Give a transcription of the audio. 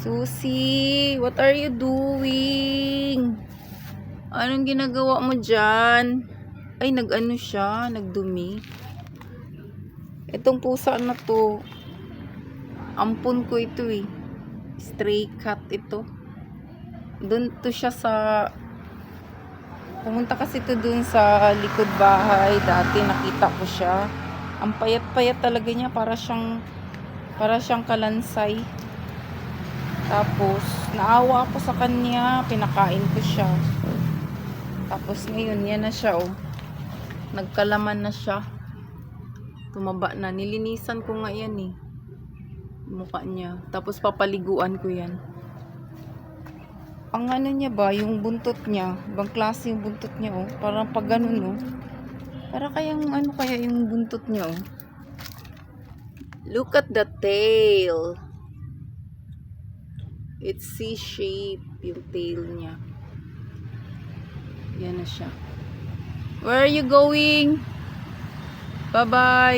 Susie, what are you doing? Anong ginagawa mo dyan? Ay, nag-ano siya, nagdumi. Itong pusa na to, ampun ko ito eh. Stray cat ito. Doon to siya sa... Pumunta kasi ito doon sa likod bahay. Dati nakita ko siya. Ang payat-payat talaga niya. Para siyang kalansay. Tapos, naawa ako sa kanya. Pinakain ko siya. Tapos ngayon, yan na siya oh. Nagkalaman na siya. Tumaba na. Nilinisan ko nga yan eh. Mukha niya. Tapos papaliguan ko yan. Ang ano niya ba, yung buntot niya. Ibang klase yung buntot niya oh. Parang pag ganun oh. Para kayang ano kaya yung buntot niya oh. Look at the tail. It's C-shape yung tail niya. Yan na siya. Where are you going? Bye-bye.